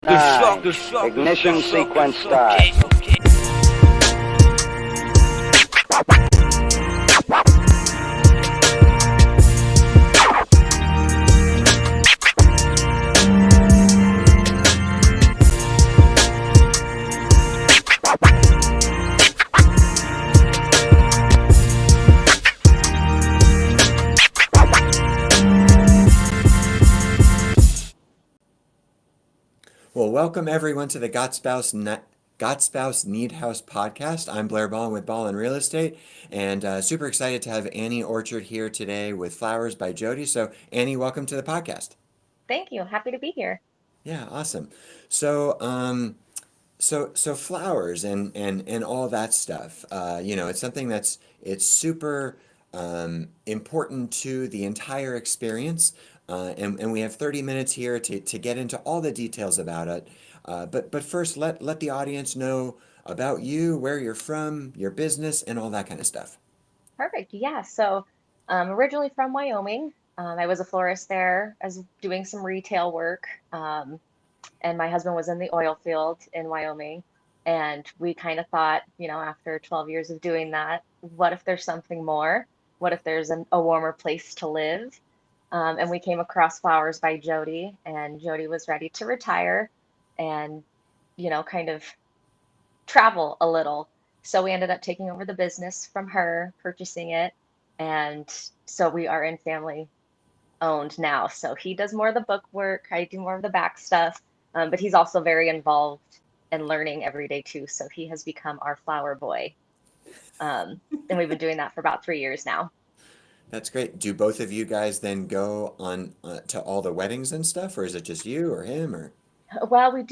Nine. Ignition sequence start. Well, welcome everyone to the Got Spouse Need House podcast. I'm Blair Ballin with Ballin Real Estate, and super excited to have Annie Orchard here today with Flowers by Jody. So, Annie, welcome to the podcast. Thank you. Happy to be here. Yeah, awesome. So, so flowers and all that stuff. It's something it's super important to the entire experience. And we have 30 minutes here to get into all the details about it. But first, let the audience know about you, where you're from, your business, and all that kind of stuff. Perfect. Yeah. So, originally from Wyoming. I was a florist there as doing some retail work. And my husband was in the oil field in Wyoming. And we kind of thought, after 12 years of doing that, what if there's something more? What if there's a warmer place to live? And we came across Flowers by Jody, and Jody was ready to retire and, kind of travel a little. So we ended up taking over the business from her, purchasing it. And so we are in family owned now. So he does more of the book work, I do more of the back stuff. But he's also very involved and learning every day too. So he has become our flower boy. And we've been doing that for about 3 years now. That's great. Do both of you guys then go on to all the weddings and stuff, or is it just you or him or? Well, we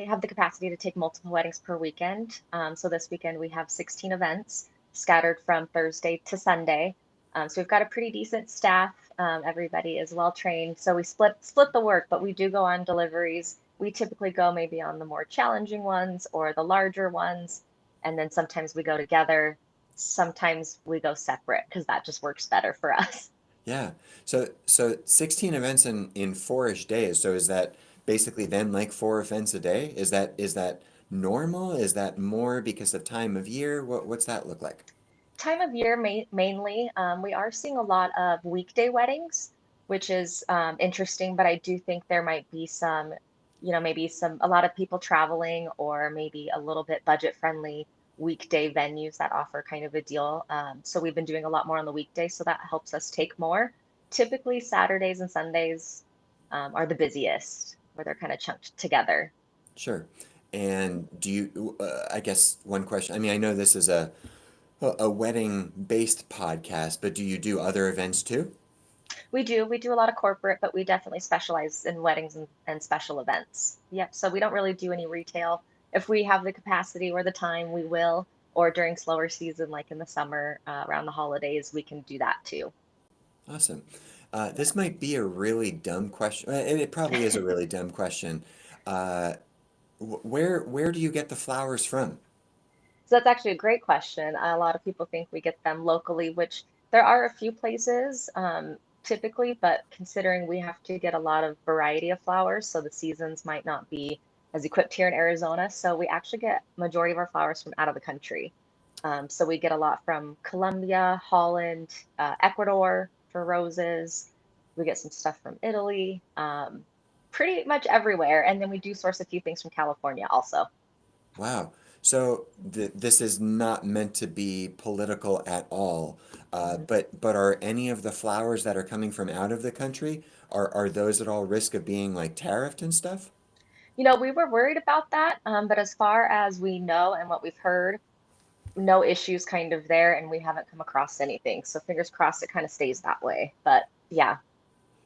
have the capacity to take multiple weddings per weekend. So this weekend we have 16 events scattered from Thursday to Sunday. So we've got a pretty decent staff. Everybody is well trained. So we split the work, but we do go on deliveries. We typically go maybe on the more challenging ones or the larger ones, and then sometimes we go together. Sometimes we go separate because that just works better for us. Yeah. So 16 events in 4-ish days. So is that basically then like 4 events a day? Is that normal? Is that more because of time of year? What's that look like? Time of year mainly. We are seeing a lot of weekday weddings, which is interesting, but I do think there might be some, maybe a lot of people traveling or maybe a little bit budget friendly weekday venues that offer kind of a deal. So we've been doing a lot more on the weekday, so that helps us take more. Typically, Saturdays and Sundays are the busiest, where they're kind of chunked together. Sure. And do you, I guess one question, I mean, I know this is a wedding based podcast, but do you do other events too? We do a lot of corporate, but we definitely specialize in weddings and special events. Yep. So we don't really do any retail. If we have the capacity or the time, we will. Or during slower season, like in the summer, around the holidays, we can do that too. Awesome. This might be a really dumb question. It probably is a really dumb question. Uh, where do you get the flowers from? So that's actually a great question. A lot of people think we get them locally, which there are a few places typically, but considering we have to get a lot of variety of flowers, so the seasons might not be as equipped here in Arizona. So we actually get majority of our flowers from out of the country. So we get a lot from Colombia, Holland, Ecuador for roses. We get some stuff from Italy, pretty much everywhere. And then we do source a few things from California also. Wow. So this is not meant to be political at all. Mhm. But are any of the flowers that are coming from out of the country, are those at all risk of being like tariffed and stuff? We were worried about that, but as far as we know and what we've heard, no issues kind of there, and we haven't come across anything. So fingers crossed it kind of stays that way. But yeah,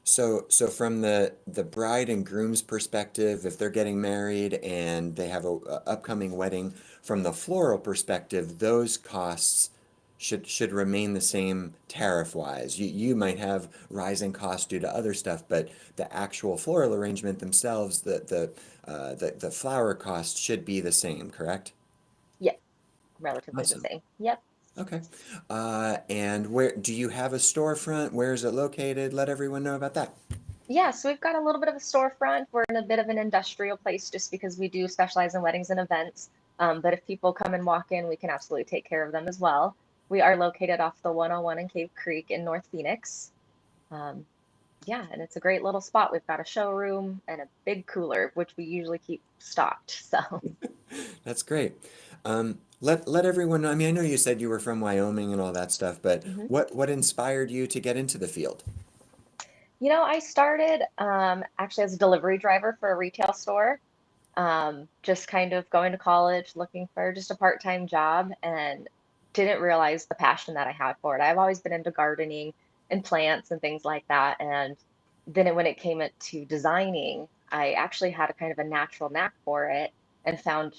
So from the bride and groom's perspective, if they're getting married and they have a upcoming wedding, from the floral perspective, those costs should remain the same tariff wise. You might have rising costs due to other stuff, but the actual floral arrangement themselves, the flower cost should be the same, correct? yeah, relatively the Awesome. same. Yep. Okay. And where do you have a storefront? Where is it located? Let everyone know about that. Yeah, so we've got a little bit of a storefront. We're in a bit of an industrial place just because we do specialize in weddings and events. But if people come and walk in, we can absolutely take care of them as well. We are located off the 101 in Cave Creek in North Phoenix. Um, yeah, and it's a great little spot. We've got a showroom and a big cooler, which we usually keep stocked. So, That's great. Let everyone know. I mean, I know you said you were from Wyoming and all that stuff, but mhm. what inspired you to get into the field? I started actually as a delivery driver for a retail store. Just kind of going to college, looking for just a part-time job, and didn't realize the passion that I had for it. I've always been into gardening and plants and things like that. And then when it came to designing, I actually had a kind of a natural knack for it and found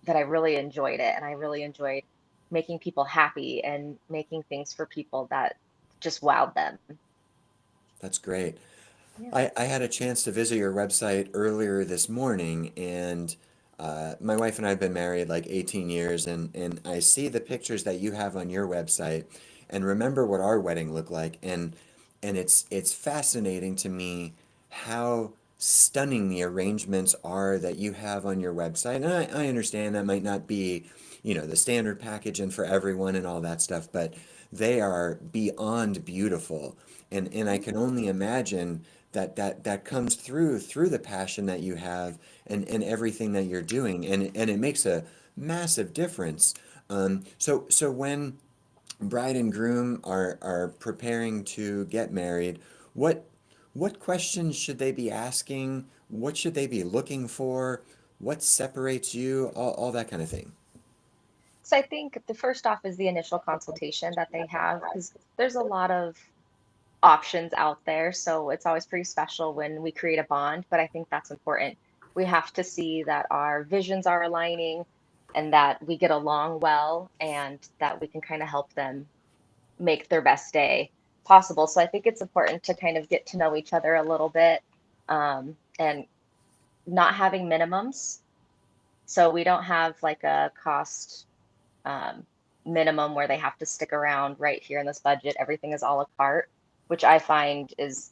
that I really enjoyed it. And I really enjoyed making people happy and making things for people that just wowed them. That's great. Yeah. I had a chance to visit your website earlier this morning, and my wife and I have been married like 18 years, and I see the pictures that you have on your website, and remember what our wedding looked like, and it's fascinating to me how stunning the arrangements are that you have on your website. And I understand that might not be, the standard package and for everyone and all that stuff, but they are beyond beautiful. And I can only imagine that comes through the passion that you have and everything that you're doing. And it makes a massive difference. So when bride and groom are preparing to get married, what what questions should they be asking? What should they be looking for? What separates you? All that kind of thing. So I think the first off is the initial consultation that they have because there's a lot of options out there. So it's always pretty special when we create a bond, but I think that's important. We have to see that our visions are aligning and that we get along well and that we can kind of help them make their best day possible. So I think it's important to kind of get to know each other a little bit and not having minimums. So we don't have like a cost um, minimum where they have to stick around right here in this budget. Everything is a la carte, which I find is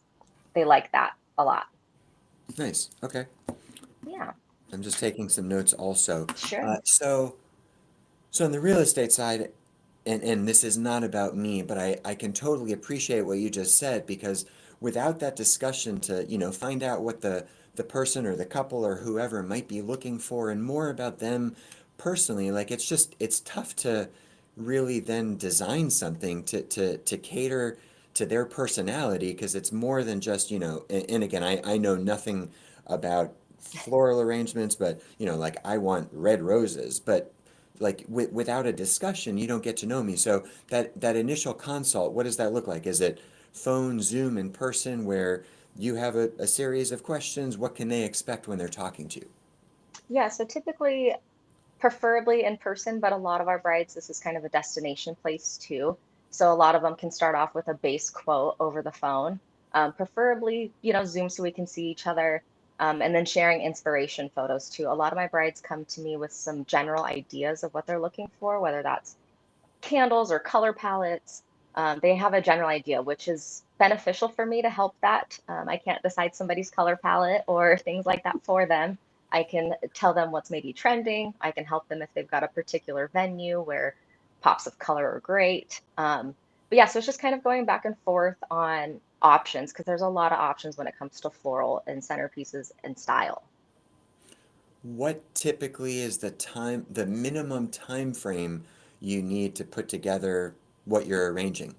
they like that a lot. Nice. Okay. Yeah, I'm just taking some notes also. sure. So on the real estate side, and this is not about me, but I can totally appreciate what you just said because without that discussion to, find out what the person or the couple or whoever might be looking for and more about them personally, like it's tough to really then design something to cater to their personality because it's more than just, and again, I know nothing about floral arrangements, but like I want red roses, but like without a discussion, you don't get to know me. So that initial consult, what does that look like? Is it phone, Zoom, in person, where you have a series of questions? What can they expect when they're talking to you? Yeah, so typically, preferably in person, but a lot of our brides, this is kind of a destination place too. So a lot of them can start off with a base quote over the phone, preferably, Zoom so we can see each other, and then sharing inspiration photos too. A lot of my brides come to me with some general ideas of what they're looking for, whether that's candles or color palettes. They have a general idea, which is beneficial for me to help that. I can't decide somebody's color palette or things like that for them. I can tell them what's maybe trending. I can help them if they've got a particular venue where pops of color are great. But yeah, so it's just kind of going back and forth on options because there's a lot of options when it comes to floral and centerpieces and style. What typically is the minimum time frame you need to put together what you're arranging?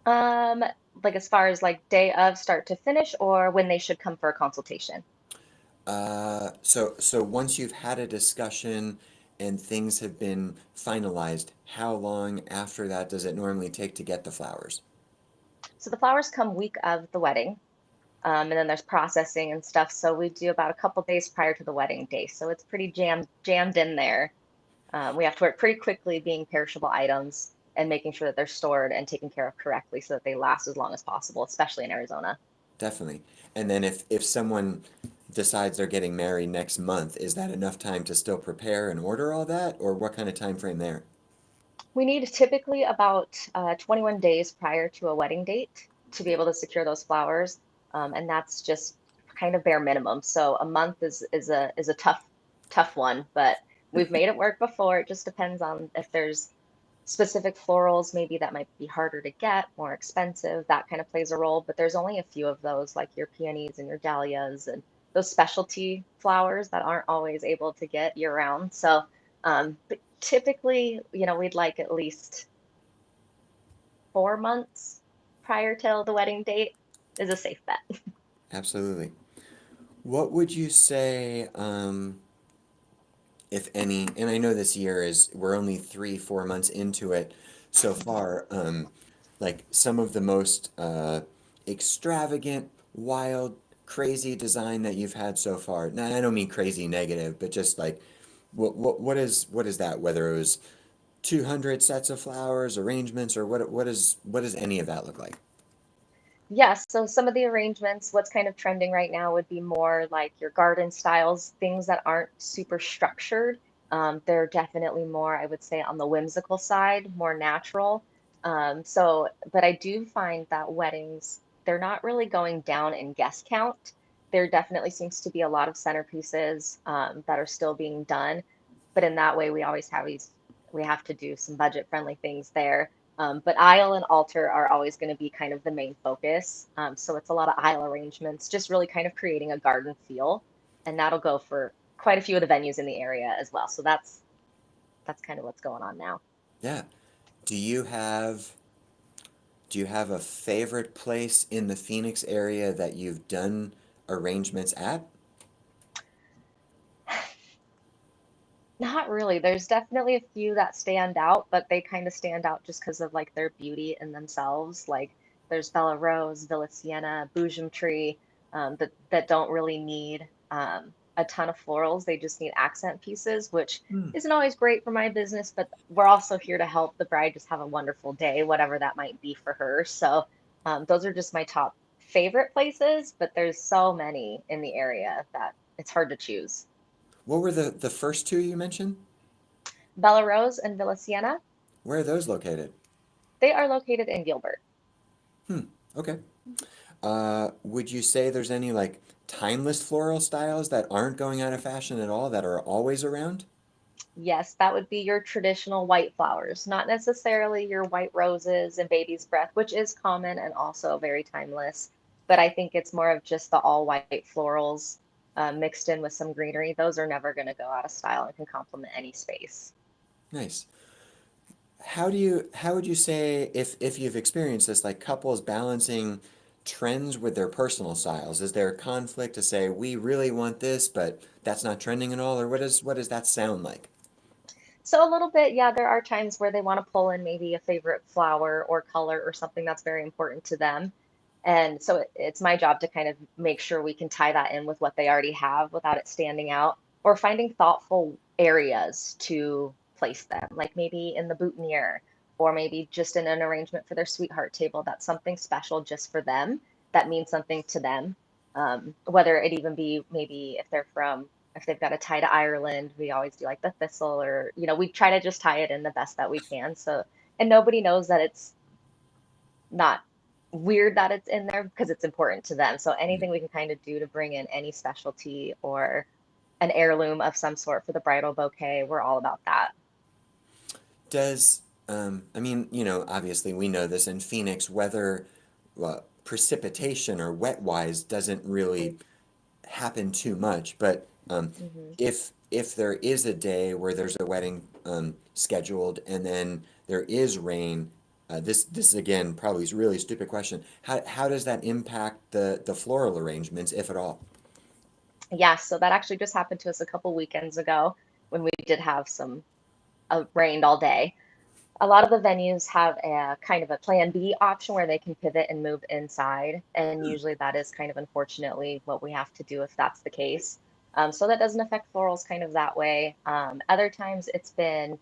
Um, like as far as like day of start to finish or when they should come for a consultation. So once you've had a discussion and things have been finalized, how long after that does it normally take to get the flowers? So the flowers come week of the wedding, and then there's processing and stuff. So we do about a couple days prior to the wedding day. So it's pretty jammed in there. We have to work pretty quickly, being perishable items and making sure that they're stored and taken care of correctly so that they last as long as possible, especially in Arizona. Definitely. And then if someone decides they're getting married next month, is that enough time to still prepare and order all that, or what kind of time frame there? We need typically about 21 days prior to a wedding date to be able to secure those flowers. And that's just kind of bare minimum. So a month is a tough one, but we've made it work before. It just depends on if there's specific florals maybe that might be harder to get, more expensive. That kind of plays a role, but there's only a few of those, like your peonies and your dahlias and those specialty flowers that aren't always able to get year round. So, but typically, we'd like at least 4 months prior till the wedding date is a safe bet. Absolutely. What would you say, if any, and I know this year is, we're only 3, 4 months into it so far, like some of the most extravagant, wild, crazy design that you've had so far? Now, I don't mean crazy negative, but just like, what is that? Whether it was 200 sets of flowers, arrangements, or what does any of that look like? Yes, so some of the arrangements, what's kind of trending right now would be more like your garden styles, things that aren't super structured. They're definitely more, I would say, on the whimsical side, more natural. But I do find that weddings, they're not really going down in guest count. There definitely seems to be a lot of centerpieces that are still being done. But in that way, we have to do some budget friendly things there. But aisle and altar are always going to be kind of the main focus. So it's a lot of aisle arrangements, just really kind of creating a garden feel, and that'll go for quite a few of the venues in the area as well. So that's kind of what's going on now. Yeah. Do you have do you have a favorite place in the Phoenix area that you've done arrangements at? Not really. There's definitely a few that stand out, but they kind of stand out just because of like their beauty in themselves. Like there's Bella Rose, Villa Sienna, Boojum Tree, that don't really need a ton of florals. They just need accent pieces, which Hmm. isn't always great for my business, but we're also here to help the bride just have a wonderful day, whatever that might be for her. So those are just my top favorite places, but there's so many in the area that it's hard to choose. What were the first two you mentioned? Bella Rose and Villa Sienna. Where are those located? They are located in Gilbert. Hmm. Okay. Would you say there's any like timeless floral styles that aren't going out of fashion at all that are always around? Yes, that would be your traditional white flowers, not necessarily your white roses and baby's breath, which is common and also very timeless. But I think it's more of just the all white florals mixed in with some greenery. Those are never going to go out of style and can complement any space. Nice. How would you say, if you've experienced this, like couples balancing trends with their personal styles? Is there a conflict to say we really want this, but that's not trending at all, or what does that sound like? So a little bit, yeah, there are times where they want to pull in maybe a favorite flower or color or something that's very important to them. And so it's my job to kind of make sure we can tie that in with what they already have without it standing out, or finding thoughtful areas to place them, like maybe in the boutonniere, or maybe just in an arrangement for their sweetheart table. That's something special just for them, that means something to them. Whether it even be maybe if they've got a tie to Ireland, we always do like the thistle, or we try to just tie it in the best that we can. So, and nobody knows that it's not weird that it's in there because it's important to them. So anything we can kind of do to bring in any specialty or an heirloom of some sort for the bridal bouquet, we're all about that. Does I mean, obviously we know this in Phoenix, weather, well, precipitation or wet wise doesn't really happen too much, but Mm-hmm. if there is a day where there's a wedding scheduled and then there is rain, this again probably is a really stupid question. How does that impact the floral arrangements, if at all? Yeah, so that actually just happened to us a couple weekends ago when we did have some rained all day. A lot of the venues have a kind of a plan B option where they can pivot and move inside. And usually that is kind of unfortunately what we have to do if that's the case. So that doesn't affect florals kind of that way. Other times it's been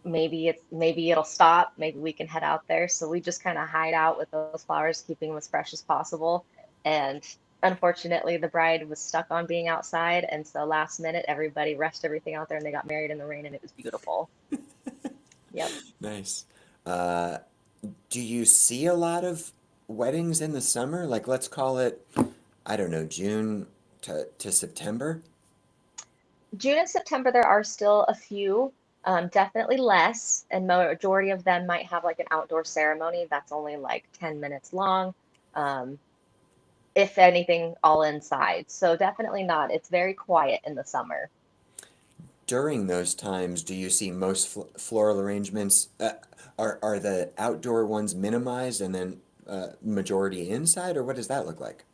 maybe it'll stop, maybe we can head out there. So we just kind of hide out with those flowers, keeping them as fresh as possible. And unfortunately, the bride was stuck on being outside. And so last minute, everybody rushed everything out there and they got married in the rain and it was beautiful. Yep. Nice. Uh, do you see a lot of weddings in the summer? Like, let's call it, I don't know, June to September? June and September, there are still a few, definitely less, and majority of them might have like an outdoor ceremony that's only like 10 minutes long. Um, if anything, all inside. So definitely not. It's very quiet in the summer. During those times, do you see most floral arrangements, are the outdoor ones minimized and then majority inside, or what does that look like?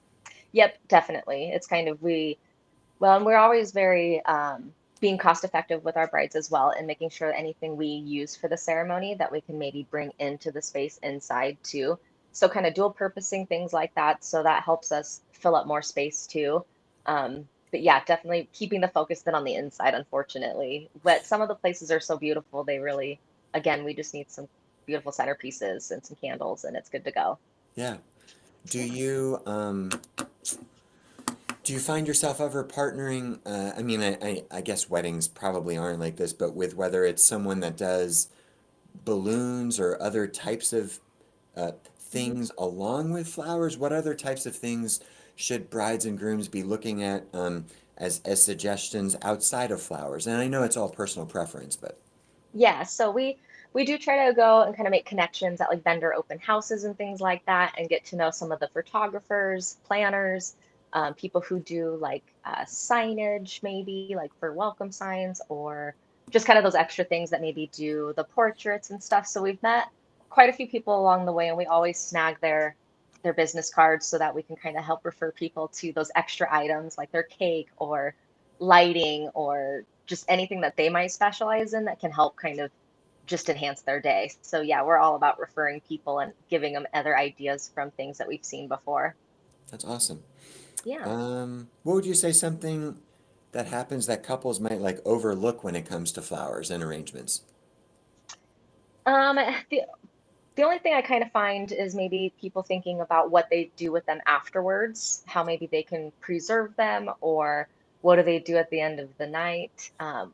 Yep, definitely. It's kind of well, and we're always very being cost effective with our brides as well, and making sure that anything we use for the ceremony that we can maybe bring into the space inside too. So kind of dual purposing things like that. So that helps us fill up more space too. But yeah, definitely keeping the focus then on the inside, unfortunately. But some of the places are so beautiful, they really, again, we just need some beautiful centerpieces and some candles, and it's good to go. Yeah. Do Yeah. you do you find yourself ever partnering? I mean, I guess weddings probably aren't like this, but with whether it's someone that does balloons or other types of Mhm. things along with flowers, what other types of things should brides and grooms be looking at as suggestions outside of flowers? And I know it's all personal preference, but Yeah, so we do try to go and kind of make connections at like vendor open houses and things like that, and get to know some of the photographers, planners, people who do like signage, maybe like for welcome signs, or just kind of those extra things that maybe do the portraits and stuff. So we've met quite a few people along the way, and we always snag their business cards so that we can kind of help refer people to those extra items like their cake or lighting or just anything that they might specialize in that can help kind of just enhance their day. So yeah, we're all about referring people and giving them other ideas from things that we've seen before. that's awesome. Yeah. What would you say something that happens that couples might like overlook when it comes to flowers and arrangements? Um, the the only thing I kind of find is maybe people thinking about what they do with them afterwards, how maybe they can preserve them, or what do they do at the end of the night,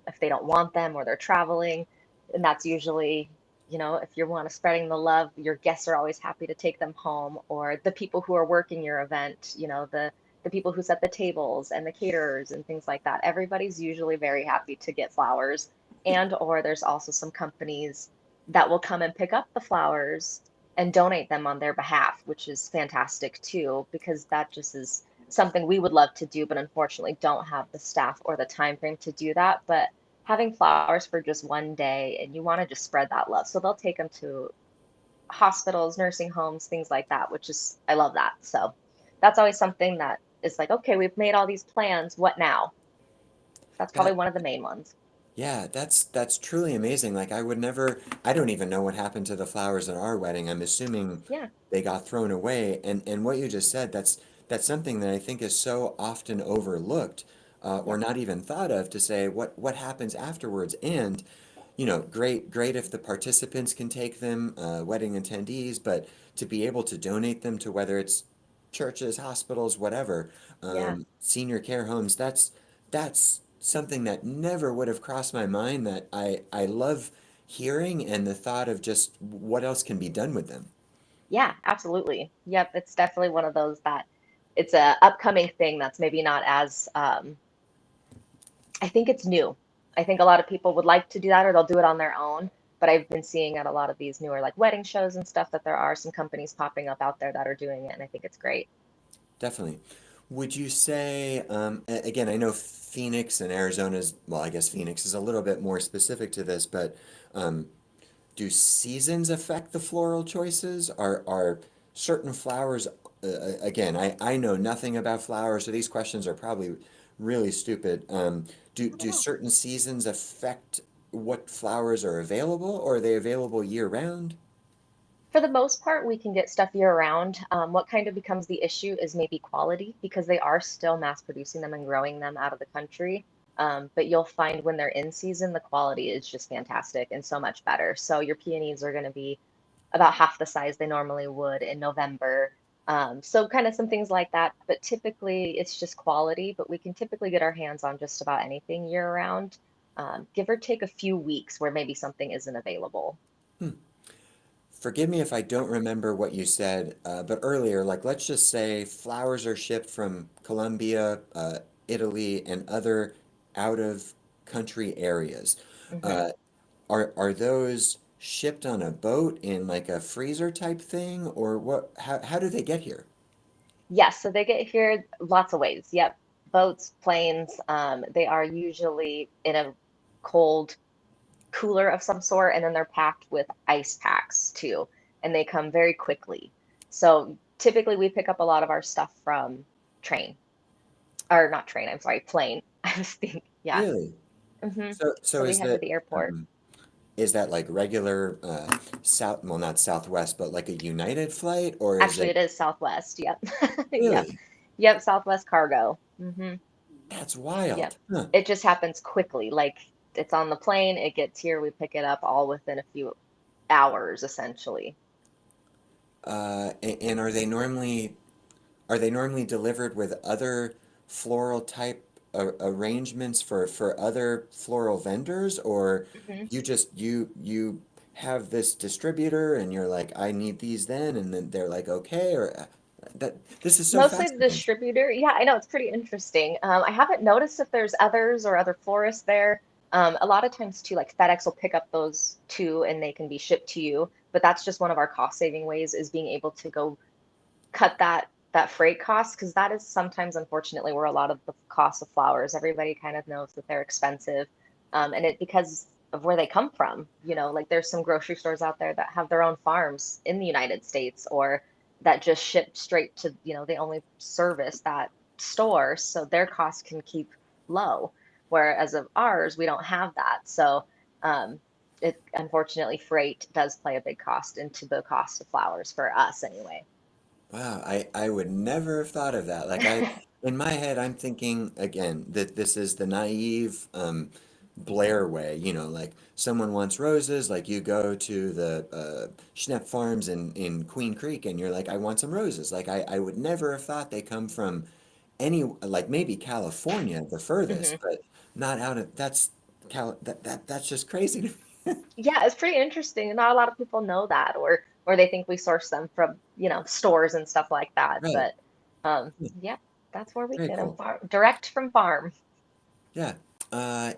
if they don't want them or they're traveling. And that's usually, if you want to spreading the love, your guests are always happy to take them home, or the people who are working your event, the people who set the tables and the caterers and things like that. Everybody's usually very happy to get flowers. And or there's also some companies that will come and pick up the flowers and donate them on their behalf, which is fantastic too, because that just is something we would love to do, but unfortunately don't have the staff or the time frame to do that. But having flowers for just one day and you want to just spread that love. So they'll take them to hospitals, nursing homes, things like that, which is, I love that. So that's always something that is like, okay, we've made all these plans. What now? That's probably That one of the main ones. Yeah, that's truly amazing. Like I would never, I don't even know what happened to the flowers at our wedding. I'm assuming Yeah. they got thrown away. And what you just said, that's something that I think is so often overlooked, or Yep. not even thought of to say what happens afterwards. And great if the participants can take them, wedding attendees, but to be able to donate them to whether it's churches, hospitals, whatever, Yeah. senior care homes, that's something that never would have crossed my mind that I love hearing and the thought of just what else can be done with them. Yeah, absolutely. Yep, it's definitely one of those that it's a upcoming thing that's maybe not as I think it's new. I think a lot of people would like to do that or they'll do it on their own, but I've been seeing at a lot of these newer like wedding shows and stuff that there are some companies popping up out there that are doing it and I think it's great. Definitely. Would you say, again, I know Phoenix and Arizona's, well, I guess Phoenix is a little bit more specific to this, but um, do seasons affect the floral choices? Are certain flowers, again, I know nothing about flowers, so these questions are probably really stupid. Do Yeah. certain seasons affect what flowers are available, or are they available year round? For the most part, we can get stuff year round. What kind of becomes the issue is maybe quality because they are still mass producing them and growing them out of the country. But you'll find when they're in season, the quality is just fantastic and so much better. So your peonies are going to be about half the size they normally would in November. So kind of some things like that. But typically, it's just quality. But we can typically get our hands on just about anything year round, give or take a few weeks where maybe something isn't available. Hmm. forgive me if I don't remember what you said, but earlier, like let's just say flowers are shipped from Colombia, Italy, and other out of country areas. Hmm. Uh, are those shipped on a boat in like a freezer type thing, or what? How do they get here? Yes, so they get here lots of ways. Yep. Boats, planes, they are usually in a cold cooler of some sort, and then they're packed with ice packs too, and they come very quickly. So typically we pick up a lot of our stuff from train, or not train, I'm sorry, plane. I was thinking, yeah. Really? So So we is head to that the airport. um, is that like regular South, well, not Southwest, but like a United flight, or is Actually, it it is Southwest. Yep. Yep. really? Yep. Southwest Cargo. That's Yep. wild. Huh. It just happens quickly. Like it's on the plane, it gets here, we pick it up all within a few hours, essentially. And are they normally delivered with other floral type arrangements for other floral vendors, or Mhm. you have this distributor and you're like, I need these then, and then they're like, okay, or that this is so Mostly the fascinating. distributor. Yeah, I know it's pretty interesting. I haven't noticed if there's others or other florists there. A lot of times too, like FedEx will pick up those too, and they can be shipped to you. But that's just one of our cost saving ways is being able to go cut that freight cost because that is sometimes unfortunately where a lot of the cost of flowers. Everybody kind of knows that they're expensive, and it because of where they come from. Like there's some grocery stores out there that have their own farms in the United States or that just ship straight to, they only service that store, so their costs can keep low. Whereas of ours, we don't have that. So it unfortunately freight does play a big cost into the cost of flowers for us anyway. Wow, I would never have thought of that. Like in my head, I'm thinking again that this is the naive Blair way, like someone wants roses, like you go to the Schnepp Farms in Queen Creek and you're like, I want some roses. Like I would never have thought they come from like maybe California, the Hmm. furthest, but not out of that's just crazy to me. Yeah, it's pretty interesting. Not a lot of people know that, or they think we source them from, stores and stuff like that. Right. But yeah, that's where we Very get them cool. direct from farm. Yeah.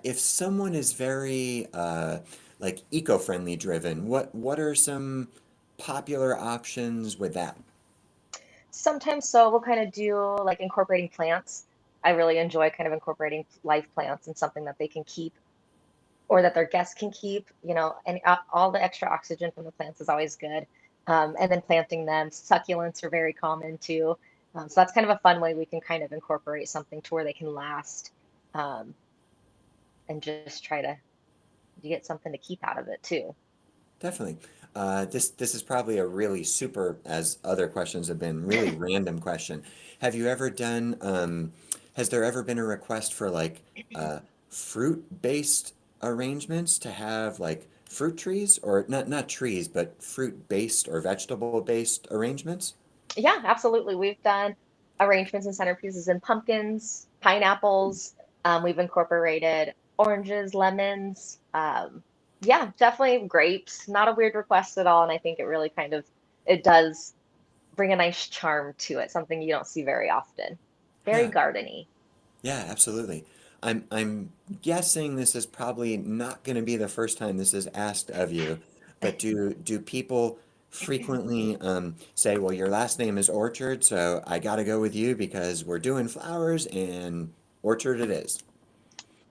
If someone is very like eco-friendly driven, what are some popular options with that? Sometimes so we'll kind of do like incorporating plants. I really enjoy kind of incorporating live plants and something that they can keep or that their guests can keep, and all the extra oxygen from the plants is always good. And then planting them. Succulents are very common too. So that's kind of a fun way we can kind of incorporate something to where they can last, um, and just try to get something to keep out of it too. Definitely. This is probably a really super, as other questions have been, really random question. Have you ever done, has there ever been a request for like fruit-based arrangements to have like fruit trees, or not trees, but fruit-based or vegetable-based arrangements? Yeah, absolutely. We've done arrangements and centerpieces in pumpkins, pineapples. We've incorporated oranges, lemons. Yeah, definitely grapes. Not a weird request at all, and I think it really kind of it does bring a nice charm to it, something you don't see very often. Very Yeah. gardeny. Yeah, absolutely. I'm guessing this is probably not going to be the first time this is asked of you, but do people frequently say, well, your last name is Orchard, so I got to go with you because we're doing flowers and Orchard it is.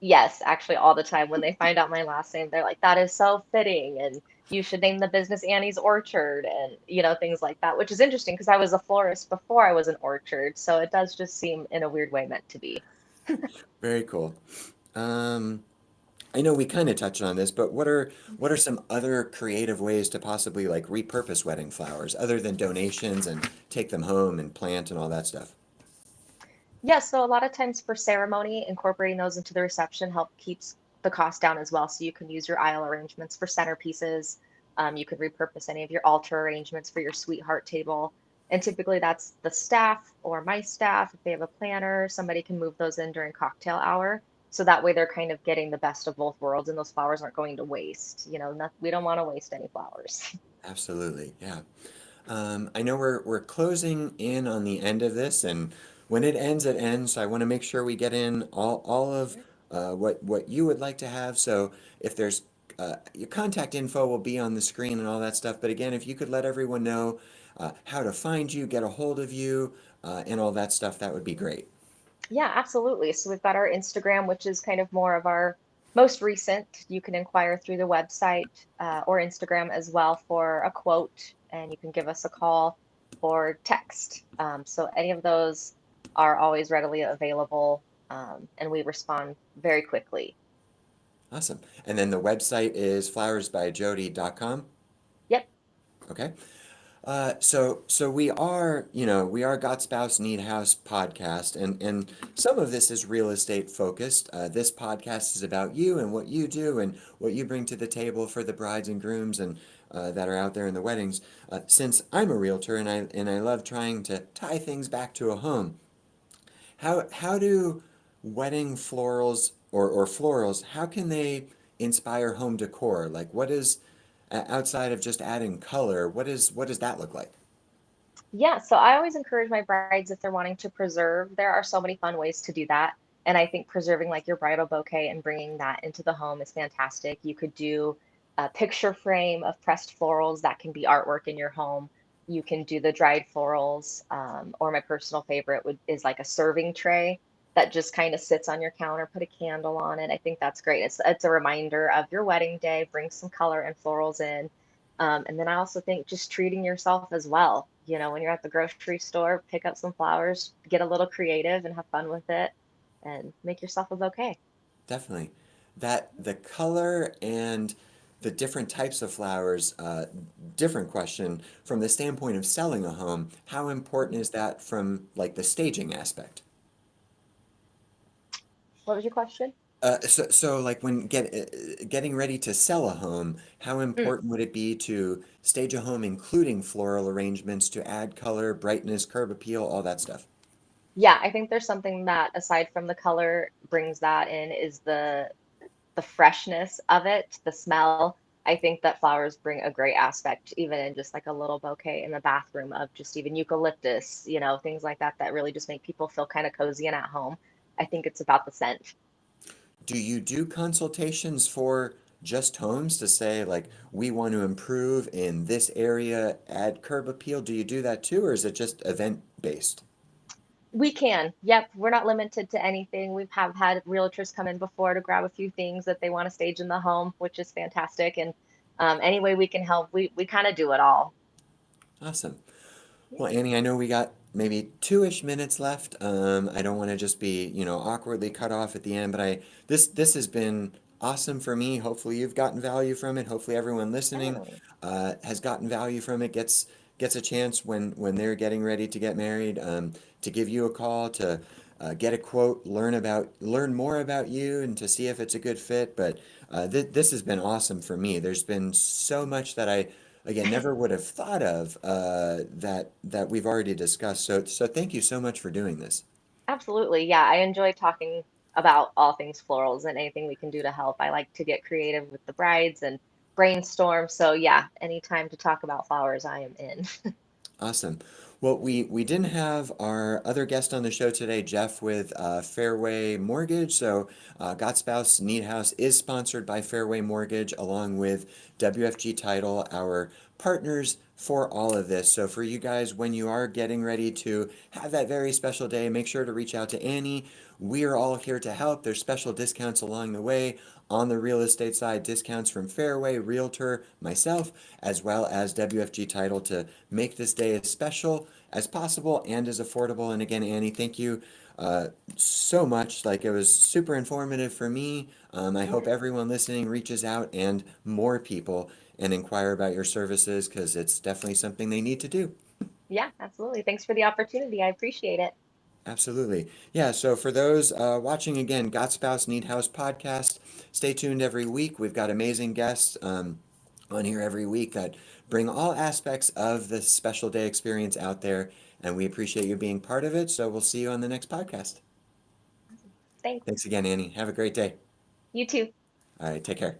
Yes, actually, all the time when they find out my last name, they're like, "That is so fitting," and you should name the business Annie's Orchard, and things like that, which is interesting because I was a florist before I was an orchard, so it does just seem in a weird way meant to be. Very cool. Um, I know we kind of touched on this, but what are some other creative ways to possibly like repurpose wedding flowers other than donations and take them home and plant and all that stuff? Yeah, so a lot of times for ceremony, incorporating those into the reception help keeps the cost down as well. So you can use your aisle arrangements for centerpieces. You could repurpose any of your altar arrangements for your sweetheart table. And typically that's the staff or my staff. If they have a planner, somebody can move those in during cocktail hour. So that way they're kind of getting the best of both worlds and those flowers aren't going to waste. We don't want to waste any flowers. Absolutely. Yeah. I know we're closing in on the end of this, and when it ends, it ends. So I want to make sure we get in all of what you would like to have. So if there's your contact info will be on the screen and all that stuff. But again, if you could let everyone know how to find you, get a hold of you, and all that stuff, that would be great. Yeah, absolutely. So we've got our Instagram, which is kind of more of our most recent. You can inquire through the website or Instagram as well for a quote, and you can give us a call or text. So any of those are always readily available, and we respond very quickly. Awesome. And then the website is flowersbyjody.com. Yep. Okay. So we are, we are Got Spouse Need House podcast, and some of this is real estate focused. This podcast is about you and what you do and what you bring to the table for the brides and grooms and that are out there in the weddings. Since I'm a realtor and I love trying to tie things back to a home, how do wedding florals or florals, how can they inspire home decor? Like what is outside of just adding color, what does that look like? Yeah, so I always encourage my brides if they're wanting to preserve. There are so many fun ways to do that. And I think preserving like your bridal bouquet and bringing that into the home is fantastic. You could do a picture frame of pressed florals that can be artwork in your home. You can do the dried florals, or my personal favorite is like a serving tray that just kind of sits on your counter. Put a candle on it. I think that's great. It's a reminder of your wedding day. Bring some color and florals in. And then I also think just treating yourself as well. You know, when you're at the grocery store, pick up some flowers, get a little creative and have fun with it, and make yourself a bouquet. Definitely. That the color and the different types of flowers, different question from the standpoint of selling a home, how important is that from like the staging aspect? What was your question? So like when getting ready to sell a home, how Mm. important would it be to stage a home including floral arrangements to add color, brightness, curb appeal, all that stuff? Yeah, I think there's something that aside from the color brings that in is the freshness of it, the smell. I think that flowers bring a great aspect, even in just like a little bouquet in the bathroom of just even eucalyptus, things like that that really just make people feel kind of cozy and at home. I think it's about the scent. Do you do consultations for just homes to say like we want to improve in this area, add curb appeal? Do you do that too, or is it just event based? We can. Yep. We're not limited to anything. We've have had realtors come in before to grab a few things that they want to stage in the home, which is fantastic. And any way we can help, we kind of do it all. Awesome. Yeah. Well, Annie, I know we got maybe two-ish minutes left. I don't want to just be, awkwardly cut off at the end, but this has been awesome for me. Hopefully you've gotten value from it. Hopefully everyone listening Definitely. has gotten value from it, gets a chance when they're getting ready to get married, to give you a call, to get a quote, learn more about you, and to see if it's a good fit. But this has been awesome for me. There's been so much that I again never would have thought of that we've already discussed. So thank you so much for doing this. Absolutely. Yeah. I enjoy talking about all things florals and anything we can do to help. I like to get creative with the brides and brainstorm. So, yeah, anytime to talk about flowers, I am in. Awesome. Well, we didn't have our other guest on the show today, Jeff with Fairway Mortgage. So, Got Spouse Need House is sponsored by Fairway Mortgage, along with WFG Title, our partners for all of this. So, for you guys, when you are getting ready to have that very special day, make sure to reach out to Annie. We are all here to help. There's special discounts along the way. On the real estate side, discounts from Fairway, Realtor, myself, as well as WFG Title to make this day as special as possible and as affordable. And again, Annie, thank you so much. Like it was super informative for me. I hope Yeah. everyone listening reaches out and more people and inquire about your services because it's definitely something they need to do. Yeah, absolutely. Thanks for the opportunity. I appreciate it. Absolutely. Yeah, so for those watching again, Got Spouse Need House podcast, stay tuned every week. We've got amazing guests on here every week that bring all aspects of the special day experience out there, and we appreciate you being part of it. So we'll see you on the next podcast. Awesome. Thanks. Thanks again, Annie. Have a great day. You too. All right, take care.